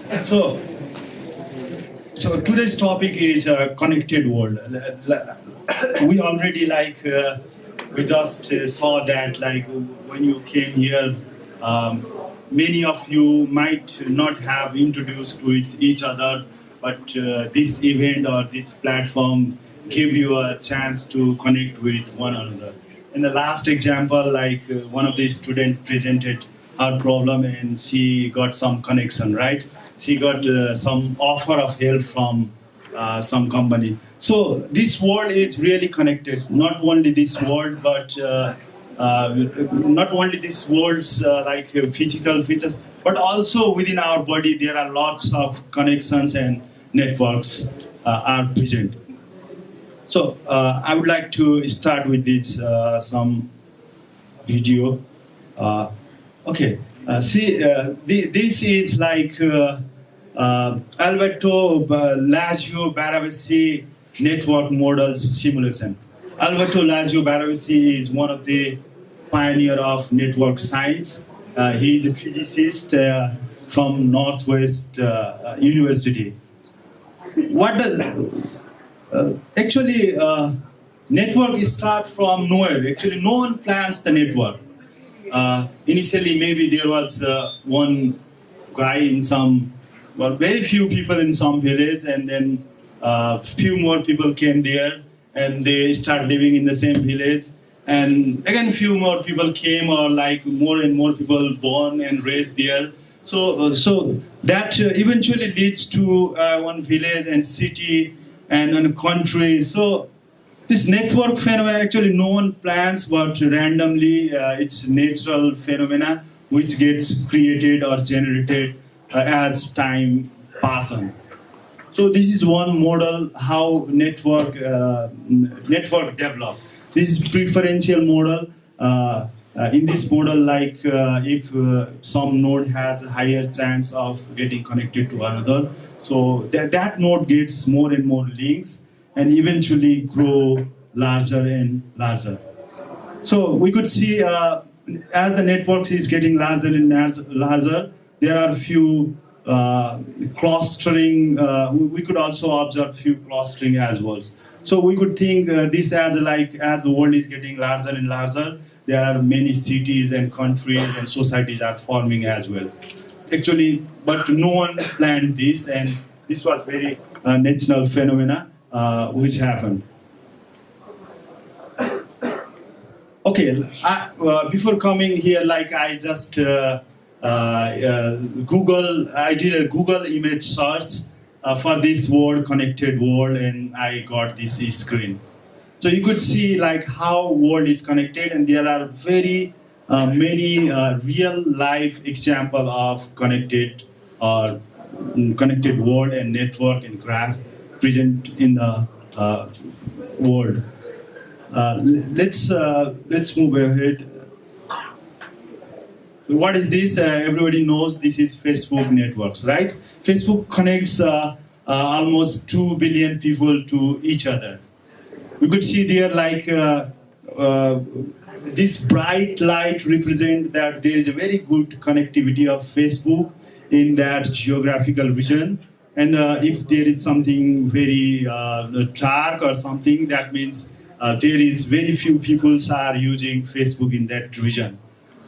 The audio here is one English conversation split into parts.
So, so today's topic is connected world. We already we just saw that when you came here, um, many of you might not have introduced with each other, but this event or this platform give you a chance to connect with one another. In the last example, one of the students presented her problem and she got some connection, right? She got some offer of help from some company. So this world is really connected. Not only this world, but not only this world's physical features, but also within our body there are lots of connections and networks are present. So I would like to start with this some video. Okay, this is Alberto Laggio Baravesi network models simulation. Alberto Laggio Baravesi is one of the pioneer of network science. He is a physicist from Northwest University. What does actually network start from nowhere? Actually, no one plans the network. Initially, maybe there was one guy in some, well, very few people in some village, and then few more people came there, and they start living in the same village. And again, few more people came, or more and more people born and raised there. So that eventually leads to one village and city and a country. So this network phenomena actually no one plans, but randomly it's natural phenomena which gets created or generated as time passes on. So this is one model how network develop. This is preferential model. In this model, if some node has a higher chance of getting connected to another, so that node gets more and more links and eventually grow larger and larger. So we could see as the network is getting larger and larger, there are few clustering. We could also observe few clustering as well. So we could think this as as the world is getting larger and larger, there are many cities and countries and societies are forming as well. Actually, but no one planned this, and this was very natural phenomena which happened. Okay, before coming here, I just Google. I did a Google image search for this word, connected world, and I got this screen. So you could see how world is connected, and there are very many real life example of connected connected world and network and graph present in the world. Let's move ahead. So what is this? Everybody knows this is Facebook networks, right? Facebook connects almost 2 billion people to each other. We could see there this bright light represent that there is a very good connectivity of Facebook in that geographical region. And if there is something very dark or something, that means there is very few people are using Facebook in that region.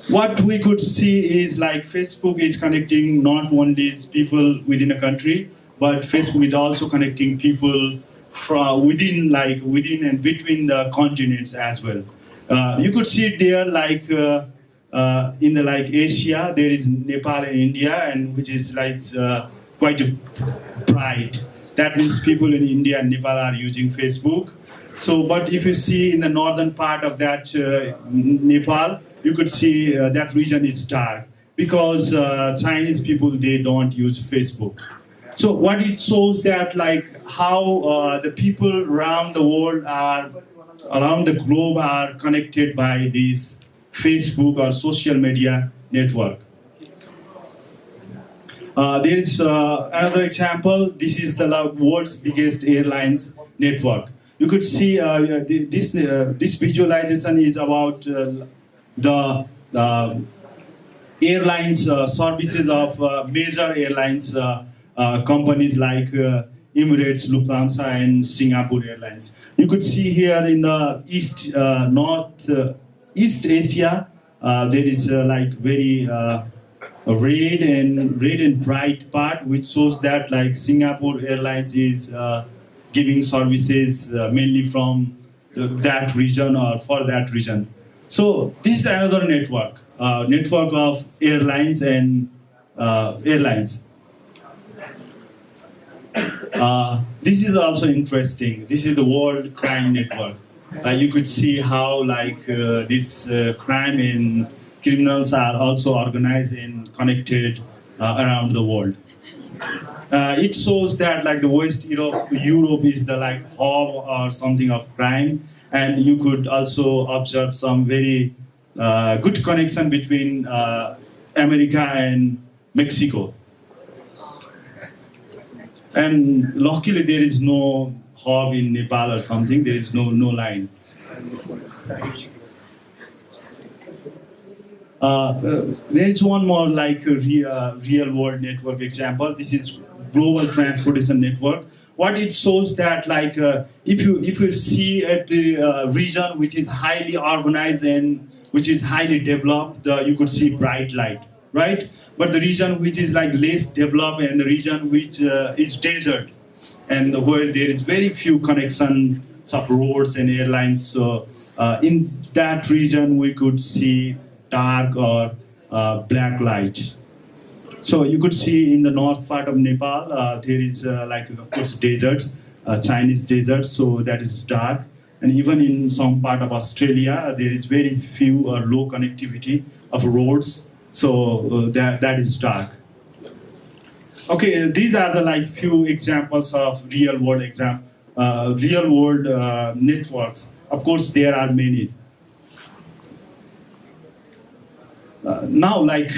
What we could see is Facebook is connecting not only people within a country, but Facebook is also connecting people from within and between the continents as well. You could see it there in the Asia, there is Nepal and India, and which is quite bright. That means people in India and Nepal are using Facebook. So, but if you see in the northern part of that Nepal, you could see that region is dark because Chinese people, they don't use Facebook. So what it shows that how the people around the world around the globe are connected by this Facebook or social media network. There is another example. This is the world's biggest airlines network. You could see this visualization is about the airlines services of major airlines companies like Emirates, Lufthansa, and Singapore Airlines. You could see here in the East Asia, there is like very red and bright part, which shows that like Singapore Airlines is giving services mainly from that region or for that region. So this is another network of airlines and airlines. This is also interesting. This is the World Crime Network. You could see how like this crime and criminals are also organized and connected around the world. It shows that like the West Europe is the like hub or something of crime, and you could also observe some very good connection between America and Mexico. And luckily there is no hub in Nepal or something. There is no line. There is one more like a real world network example. This is global transportation network. What it shows that like if you see at the region which is highly organized and which is highly developed, you could see bright light, right? But the region which is like less developed and the region which is desert and where there is very few connections of roads and airlines, so in that region we could see dark or black light. So you could see in the north part of Nepal, there is like of course desert, Chinese desert, so that is dark. And even in some part of Australia, there is very few or low connectivity of roads, so that is dark. Okay, these are the like few examples of real world networks. Of course, there are many. Now, like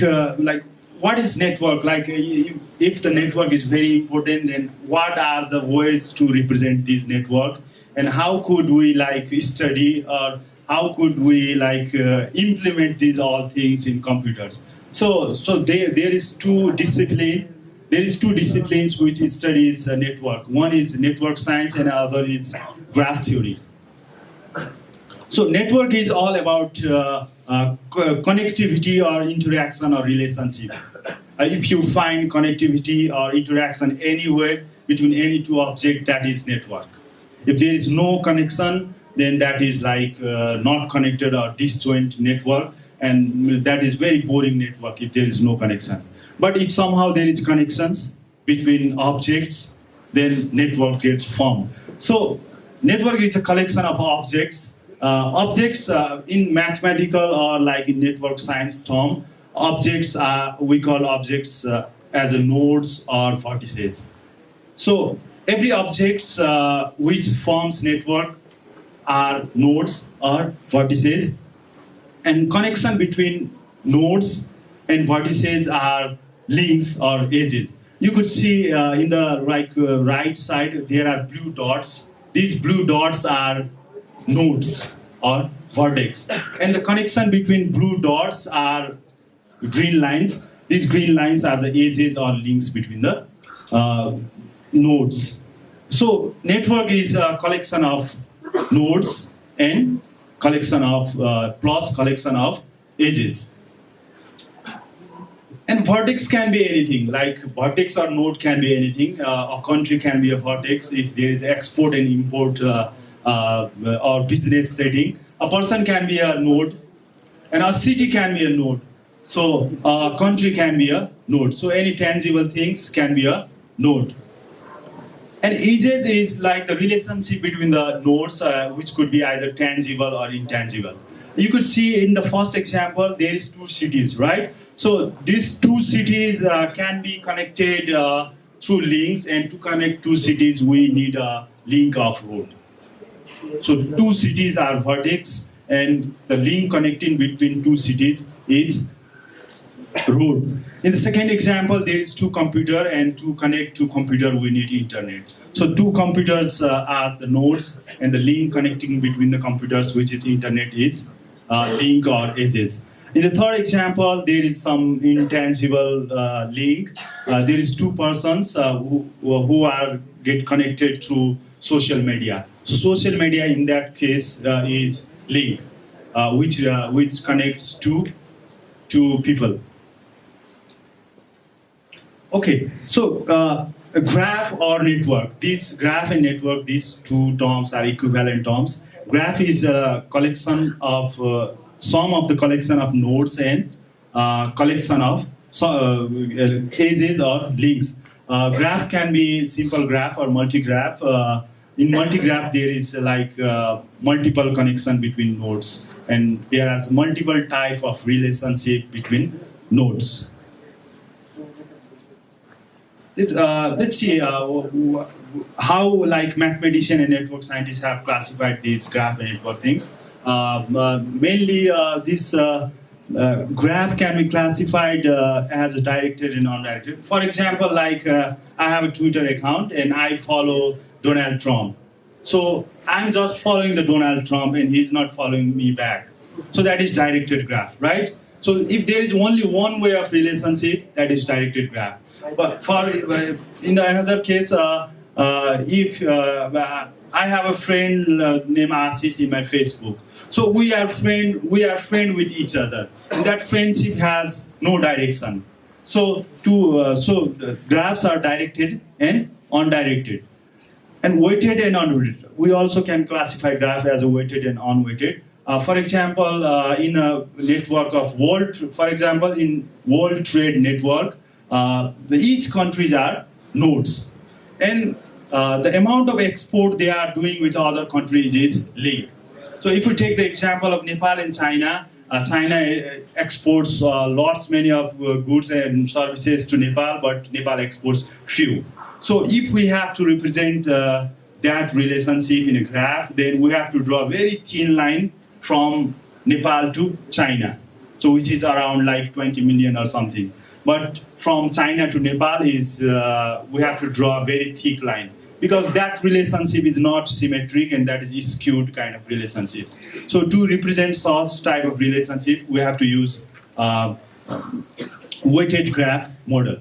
what is network? Like, if the network is very important, then what are the ways to represent this network, and how could we like study, or how could we like implement these all things in computers? So there is two disciplines. There is two disciplines which studies network. One is network science, and other is graph theory. So network is all about connectivity or interaction or relationship. If you find connectivity or interaction anywhere between any two objects, that is network. If there is no connection, then that is like not connected or disjoint network, and that is very boring network if there is no connection. But if somehow there is connections between objects, then network gets formed. So network is a collection of objects. Objects in mathematical or like in network science term, objects we call objects as a nodes or vertices. So every objects which forms network are nodes or vertices, and connection between nodes and vertices are links or edges. You could see in the right side there are blue dots. These blue dots are nodes or vertex, and the connection between blue dots are green lines. These green lines are the edges or links between the nodes. So network is a collection of nodes and collection of collection of edges. And vertex can be anything, like vertex or node can be anything. A country can be a vertex if there is export and import or business setting. A person can be a node, and a city can be a node. So a country can be a node. So any tangible things can be a node. And edges is like the relationship between the nodes, which could be either tangible or intangible. You could see in the first example, there is two cities, right? So these two cities can be connected through links, and to connect two cities, we need a link of road. So two cities are vertex, and the link connecting between two cities is road. In the second example, there is two computers, and to connect two computers, we need internet. So two computers are the nodes, and the link connecting between the computers, which is internet, is link or edges. In the third example, there is some intangible link. There is two persons who are get connected through social media. So social media in that case is link, which connects two people. Okay, so a graph or network. This graph and network, these two terms are equivalent terms. Graph is a collection of sum of the collection of nodes and collection of edges or links. Graph can be simple graph or multi-graph. In multi-graph, there is like multiple connection between nodes, and there is multiple type of relationship between nodes. Let's see how like mathematicians and network scientists have classified these graph and network things. Mainly this graph can be classified as a directed and non-directed. For example, like I have a Twitter account and I follow Donald Trump. So I'm just following the Donald Trump and he's not following me back. So that is directed graph, right? So if there is only one way of relationship, that is directed graph. But for in the another case, if I have a friend named Ashish in my Facebook, so we are friend with each other, and that friendship has no direction. So graphs are directed and undirected, and weighted and unweighted. We also can classify graph as a weighted and unweighted. For example, in a network of in World Trade Network. Each countries are nodes, and the amount of export they are doing with other countries is linked. So if you take the example of Nepal and China, China exports many of goods and services to Nepal, but Nepal exports few. So if we have to represent that relationship in a graph, then we have to draw a very thin line from Nepal to China, so which is around like 20 million or something. But from China to Nepal is we have to draw a very thick line, because that relationship is not symmetric and that is skewed kind of relationship. So to represent such type of relationship, we have to use weighted graph model.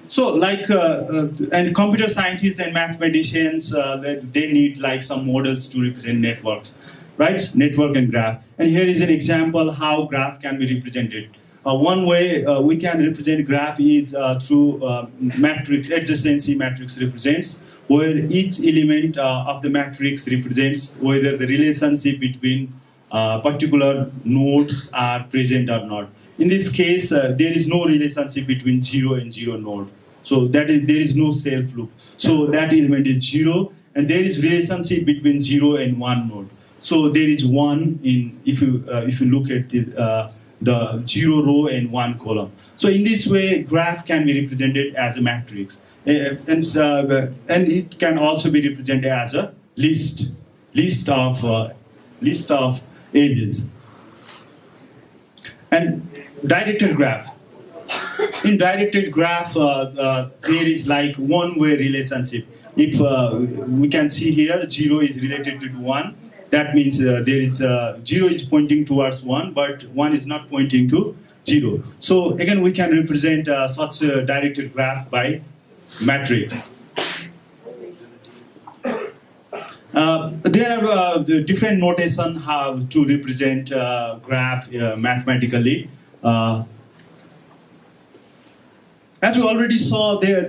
So like and computer scientists and mathematicians, they need like some models to represent networks, right? Network and graph. And here is an example how graph can be represented. One way we can represent graph is through matrix, adjacency matrix represents, where each element of the matrix represents whether the relationship between particular nodes are present or not. In this case, there is no relationship between 0 and 0 node. So there is no self loop. So that element is 0, and there is relationship between 0 and 1 node. So there is 1 in if you look at the 0 row and 1 column. So in this way, graph can be represented as a matrix, and it can also be represented as a list of edges. And directed graph. In directed graph, there is like one-way relationship. If we can see here, 0 is related to 1. That means there is 0 is pointing towards 1, but 1 is not pointing to 0. So again, we can represent such a directed graph by matrix. There are different notation how to represent graph mathematically. As we already saw, the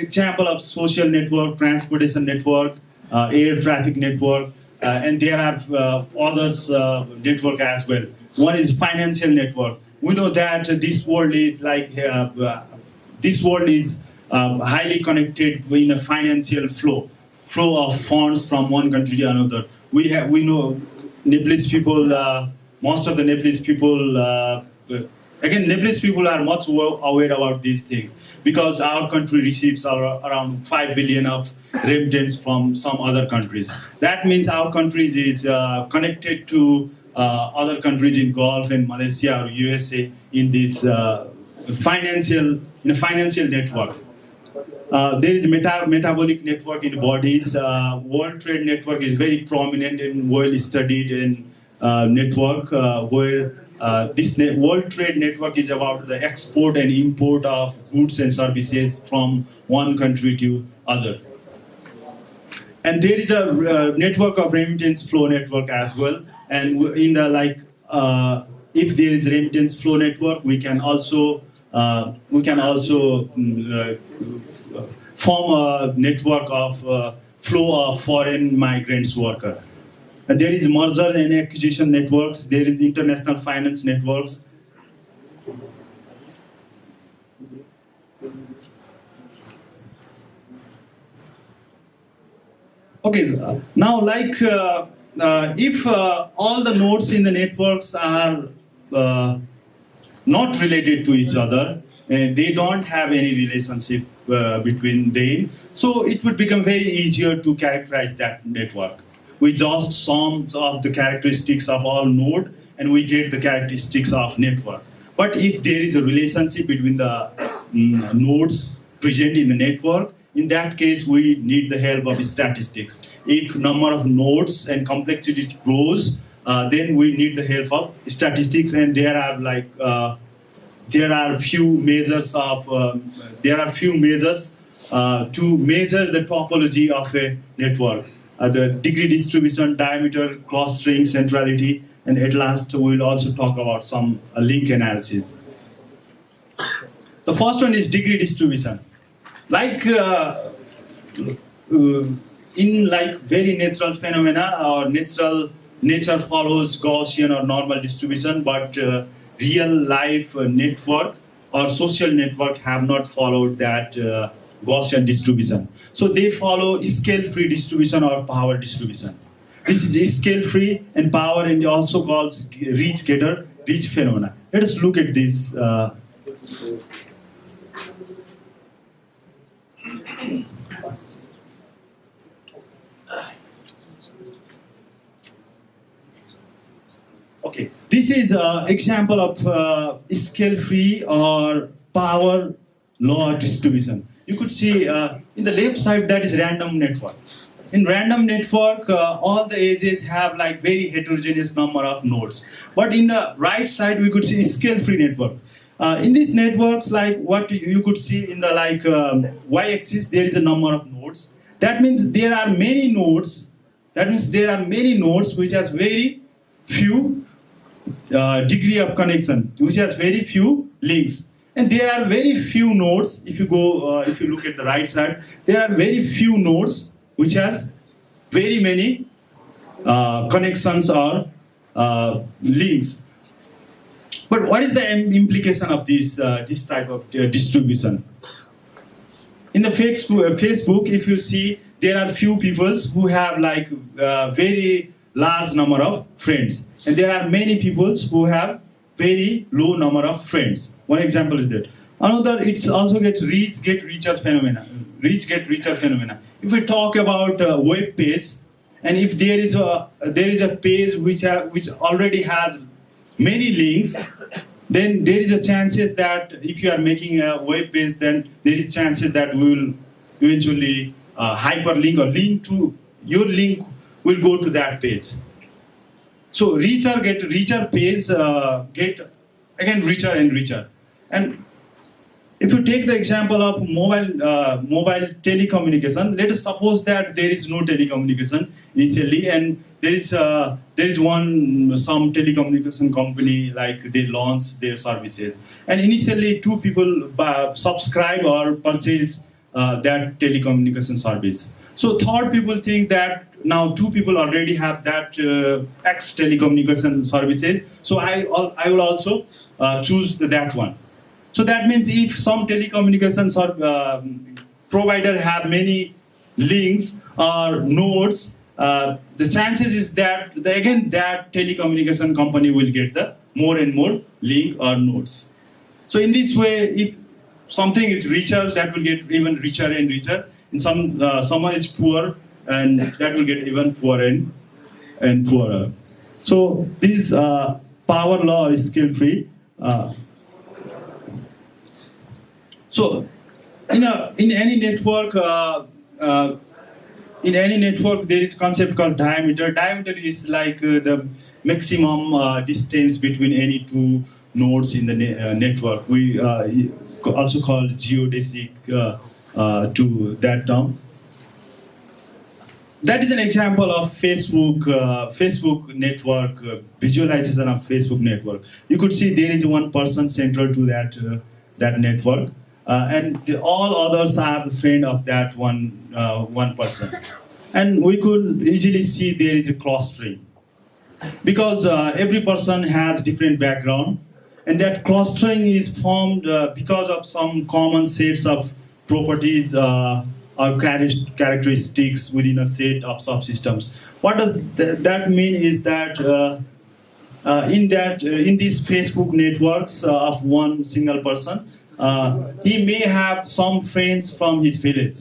example of social network, transportation network, air traffic network, and there are others network as well. One is financial network. We know that this world is like highly connected in a financial flow of funds from one country to another. We know Nepalese people. Most of the Nepalese people. Again, Nepalese people are much aware about these things because our country receives around 5 billion of remittance from some other countries. That means our country is connected to other countries in Gulf and Malaysia or USA in this financial network. There is metabolic network in bodies. World Trade Network is very prominent and well studied, and network where this World Trade Network is about the export and import of goods and services from one country to other. And there is a network of remittance flow network as well. And in the if there is remittance flow network, we can also form a network of flow of foreign migrants worker. And there is merger and acquisition networks. There is international finance networks. Okay, now if all the nodes in the networks are not related to each other, and they don't have any relationship between them, so it would become very easier to characterize that network. We just sum of the characteristics of all node, and we get the characteristics of network. But if there is a relationship between the nodes present in the network, in that case, we need the help of statistics. If number of nodes and complexity grows, then we need the help of statistics, and there are few measures to measure the topology of a network. The degree distribution, diameter, clustering, centrality, and at last we will also talk about some link analysis. The first one is degree distribution. In very natural phenomena, or nature follows Gaussian or normal distribution, but real life network or social network have not followed that Gaussian distribution. So they follow scale-free distribution or power distribution. This is scale-free and power, and also calls reach-getter, reach phenomena. Let us look at this. Okay, this is an example of scale-free or power law distribution. You could see in the left side, that is random network. In random network, all the edges have very heterogeneous number of nodes. But in the right side, we could see scale-free network. In these networks, what you could see in the y-axis, there is a number of nodes. That means there are many nodes. That means there are many nodes which has very few degree of connection, which has very few links. And there are very few nodes. If you look at the right side, there are very few nodes which has very many connections or links. But what is the implication of this type of distribution? In the Facebook, if you see, there are few people who have very large number of friends, and there are many people who have very low number of friends. One example is that. Another, it's also reach-get-richer phenomena. Reach-get-richer phenomena. If we talk about a web page, and if there is a page which already has many links, then there is a chances that if you are making a web page, then there is chances that we will eventually hyperlink or link to your link will go to that page. So richer page get again richer and richer. And if you take the example of mobile telecommunication, let us suppose that there is no telecommunication initially, and there is some telecommunication company, they launch their services, and initially two people subscribe or purchase that telecommunication service. So third people think that now two people already have that X telecommunication services, so I will also choose that one. So that means if some telecommunications provider have many links or nodes, the chances is that that telecommunication company will get the more and more link or nodes. So in this way, if something is richer, that will get even richer and richer. And someone is poor, and that will get even poorer and poorer. So this power law is scale-free. So in any network, there is concept called diameter. Diameter is maximum distance between any two nodes in the network. We also call geodesic to that term. That is an example of Facebook network, visualization of Facebook network. You could see there is one person central to that network, and all others are the friend of that one person. And we could easily see there is a clustering because every person has different background, and that clustering is formed because of some common sets of properties or characteristics within a set of subsystems. What does that mean is that in these Facebook networks of one single person, he may have some friends from his village,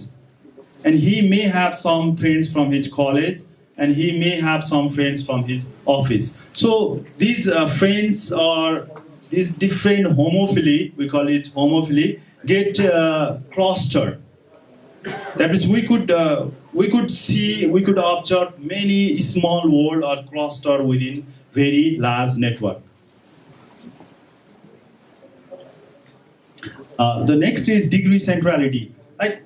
and he may have some friends from his college, and he may have some friends from his office. So these friends or these different homophily, we call it homophily, get clustered. That means we could observe many small world or cluster within very large network. The next is degree centrality. Like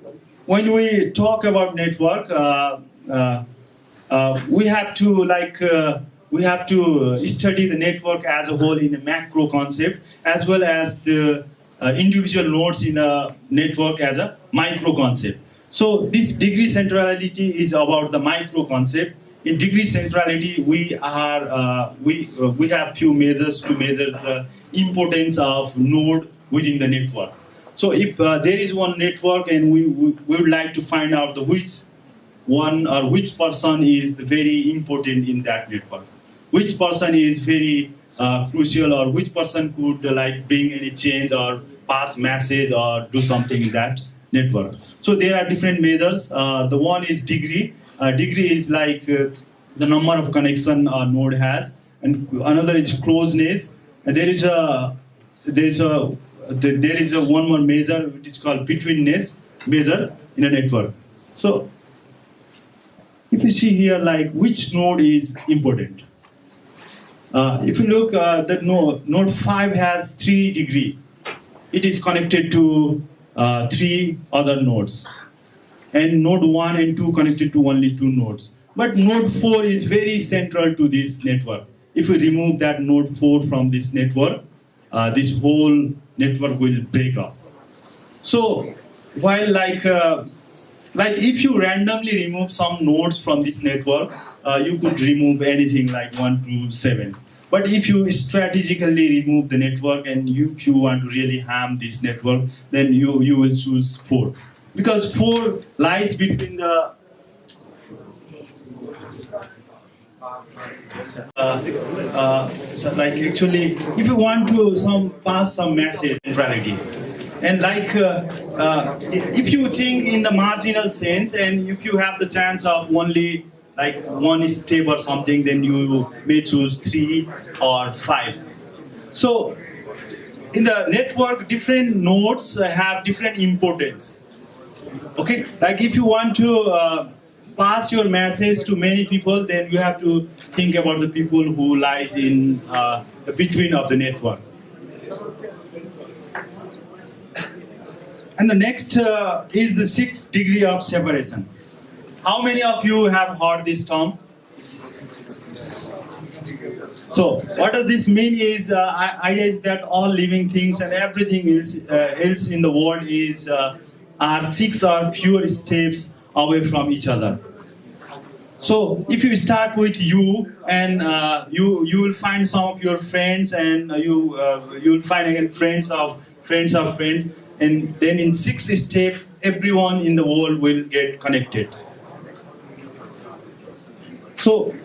when we talk about network, we have to study the network as a whole in a macro concept, as well as the individual nodes in a network as a micro concept. So this degree centrality is about the micro concept. In degree centrality, we have few measures to measure the importance of node within the network. So if there is one network and we would like to find out which one or which person is very important in that network, which person is very crucial, or which person could bring any change or pass message or do something in that network. So there are different measures. The one is degree. Degree is the number of connection a node has, and another is closeness. And there is a one more measure which is called betweenness measure in a network. So if you see here, which node is important. If you look, the node 5 has 3 degree. It is connected to 3 other nodes, and node 1 and 2 connected to only 2 nodes. But node 4 is very central to this network. If we remove that node 4 from this network, this whole network will break up. So while if you randomly remove some nodes from this network, you could remove anything like 1 to 7. But if you strategically remove the network and if you want to really harm this network, then you will choose 4. Because 4 lies between the actually, if you want to pass some message centrality, and if you think in the marginal sense, and if you have the chance of only one step or something, then you may choose 3 or 5. So in the network, different nodes have different importance. Okay, if you want to pass your message to many people, then you have to think about the people who lies in the between of the network. And the next is the 6th degree of separation. How many of you have heard this term? So what does this mean is, idea is that all living things and everything else in the world are 6 or fewer steps away from each other. So if you start with you, and you will find some of your friends, and you will find again friends of friends, and then in 6th step, everyone in the world will get connected. So to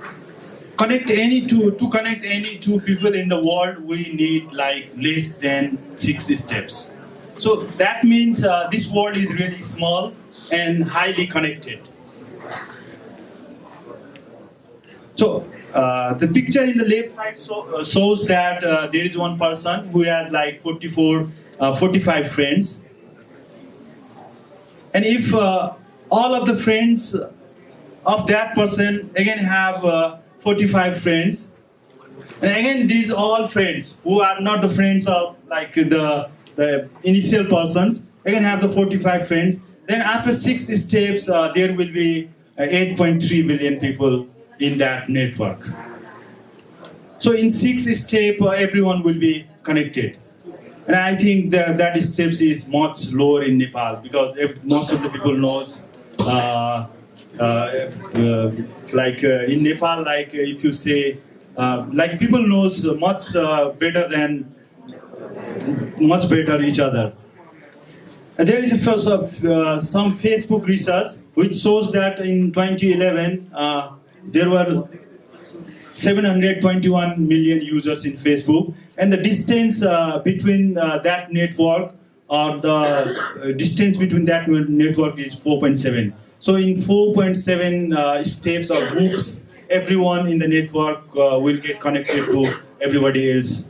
connect any two people in the world, we need less than 6 steps. So that means this world is really small and highly connected. So the picture in the left side shows that there is one person who has 45 friends. And if all of the friends of that person again have 45 friends, And again, these all friends who are not the friends of like the initial persons, again have the 45 friends. Then after 6 steps, there will be 8.3 billion people in that network. So in 6 steps, everyone will be connected. And I think that steps is much lower in Nepal because most of the people knows, in Nepal, if you say, people knows much better each other. And there is some Facebook research which shows that in 2011 there were 721 million users in Facebook, and the distance between that network or the distance between that network is 4.7. So in 4.7 steps or groups, everyone in the network will get connected to everybody else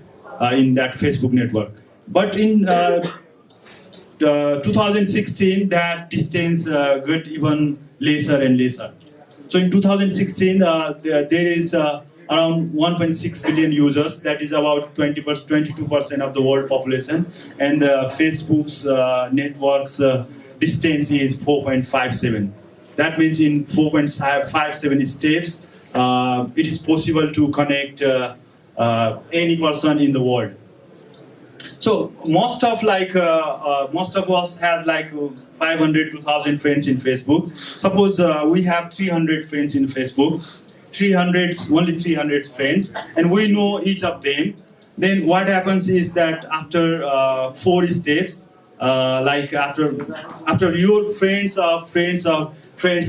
in that Facebook network. But in 2016, that distance got even lesser and lesser. So in 2016, there is around 1.6 billion users. That is about 22% of the world population. And Facebook's network's distance is 4.57. That means in 4.57 steps, it is possible to connect any person in the world. So most of us has 500 to 1,000 friends in Facebook. Suppose we have 300 friends in Facebook, only 300 friends, and we know each of them. Then what happens is that after 4 steps, after your friends of friends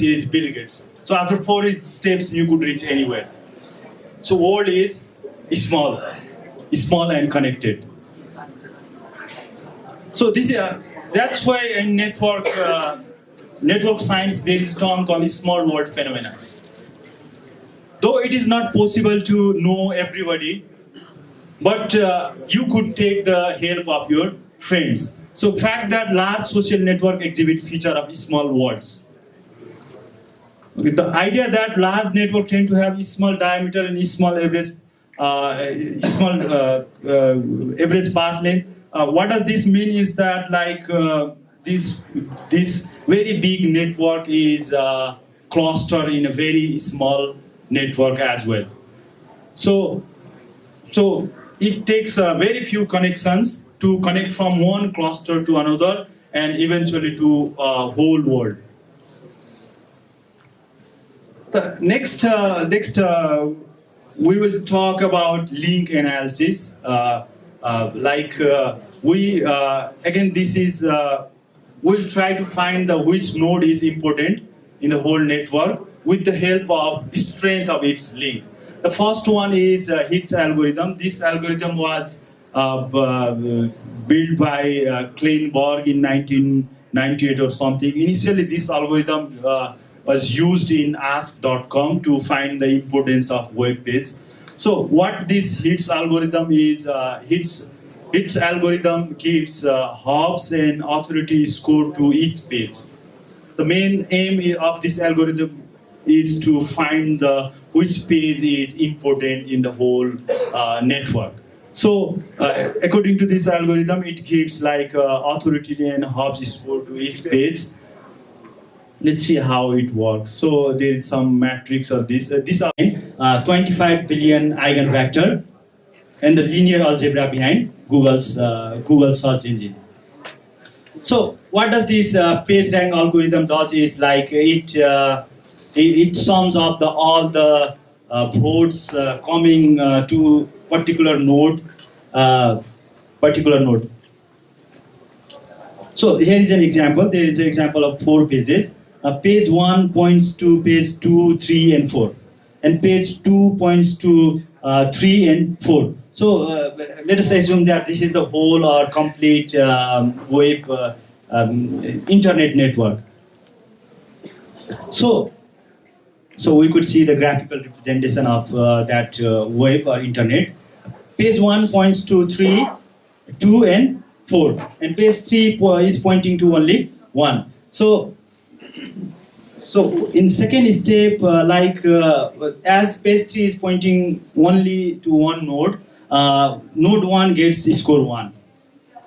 is Bill Gates. So after 4 steps, you could reach anywhere. So world is small and connected. So that's why in network science there is a term called small world phenomena. Though it is not possible to know everybody, but you could take the help of your friends. So fact that large social network exhibit feature of small worlds. Okay, the idea that large network tend to have small diameter and small average path length. What does this mean is that this very big network is clustered in a very small network as well. So it takes very few connections to connect from one cluster to another and eventually to whole world. The next we will talk about link analysis. Again, this is we'll try to find which node is important in the whole network with the help of strength of its link. The first one is Hits algorithm. This algorithm was built by Kleinborg in 1998 or something. Initially, this algorithm was used in ask.com to find the importance of web page. So what this Hits algorithm is, Hits algorithm gives hubs and authority score to each page. The main aim of this algorithm is to find which page is important in the whole network. So according to this algorithm, it gives authority and hubs score to each page. Let's see how it works. So there is some matrix of this. These are 25 billion eigenvector and the linear algebra behind Google's Google search engine. So what does this PageRank algorithm does is it sums up all the votes coming to particular node. So here is an example. There is an example of 4 pages. Page 1 points to page 2, 3, and 4. And page 2 points to 3 and 4. So let us assume that this is the whole or complete web internet network. So we could see the graphical representation of that web or internet. Page 1 points to 3, 2, and 4. And page 3 is pointing to only 1. So So in second step, as page 3 is pointing only to one node, node 1 gets score 1.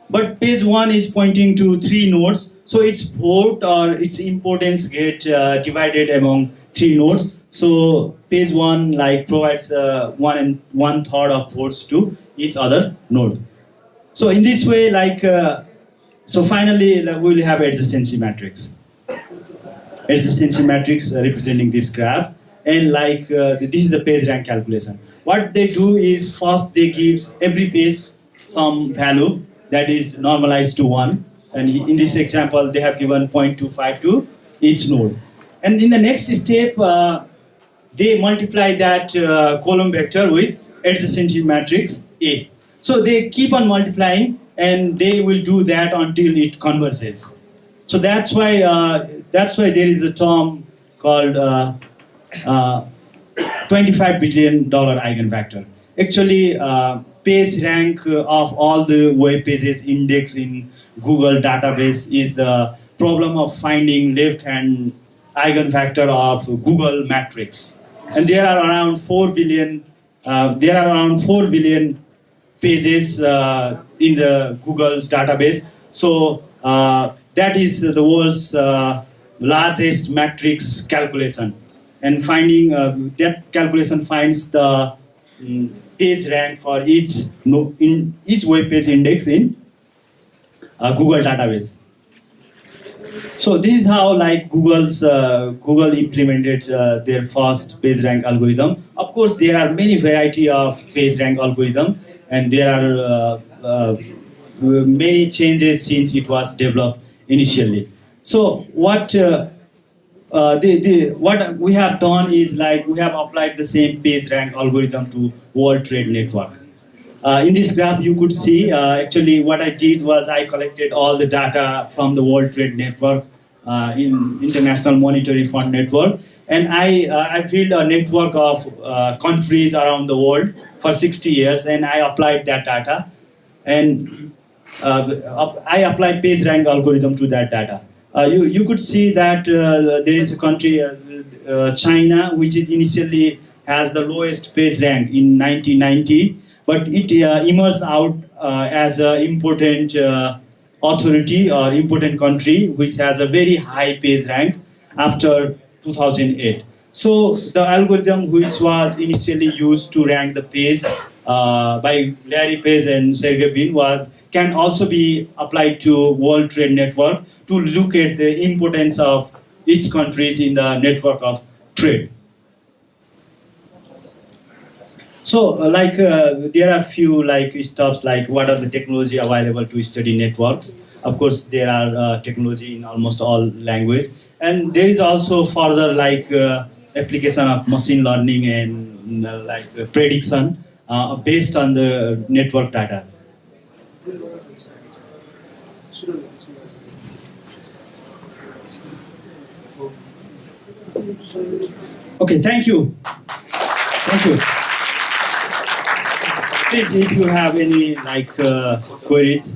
But page 1 is pointing to 3 nodes, so its vote or its importance get divided among 3 nodes. So page 1 provides 1 1/3 of votes to each other node. So in this way, so finally we will have adjacency matrix. Adjacency matrix representing this graph, and this is the page rank calculation. What they do is first they give every page some value that is normalized to 1, and in this example they have given 0.25 to each node. And in the next step, they multiply that column vector with adjacency matrix A. So they keep on multiplying, and they will do that until it converges. So that's why there is a term called $25 billion eigenvector. Actually, page rank of all the web pages indexed in Google database is the problem of finding left-hand eigenvector of Google matrix. And there are around 4 billion. There are around 4 billion pages in the Google database. So that is the world's largest matrix calculation. And finding that calculation finds the page rank for each web page index in Google database. So this is how Google implemented their first page rank algorithm. Of course, there are many variety of page rank algorithm, and there are many changes since it was developed initially. So what what we have done is we have applied the same page rank algorithm to World Trade Network. In this graph, you could see actually what I did was I collected all the data from the World Trade Network, in International Monetary Fund Network, and I built a network of countries around the world for 60 years, and I applied that data, and I applied page rank algorithm to that data. You could see that there is a country, China, which is initially has the lowest page rank in 1990, but it emerged out as an important authority or important country which has a very high page rank after 2008. So the algorithm which was initially used to rank the page by Larry Page and Sergey Brin can also be applied to World Trade Network to look at the importance of each country in the network of trade. So, there are few stuffs what are the technology available to study networks. Of course, there are technology in almost all language, and there is also further application of machine learning and prediction based on the network data. Okay, thank you. Thank you. Please, if you have any queries.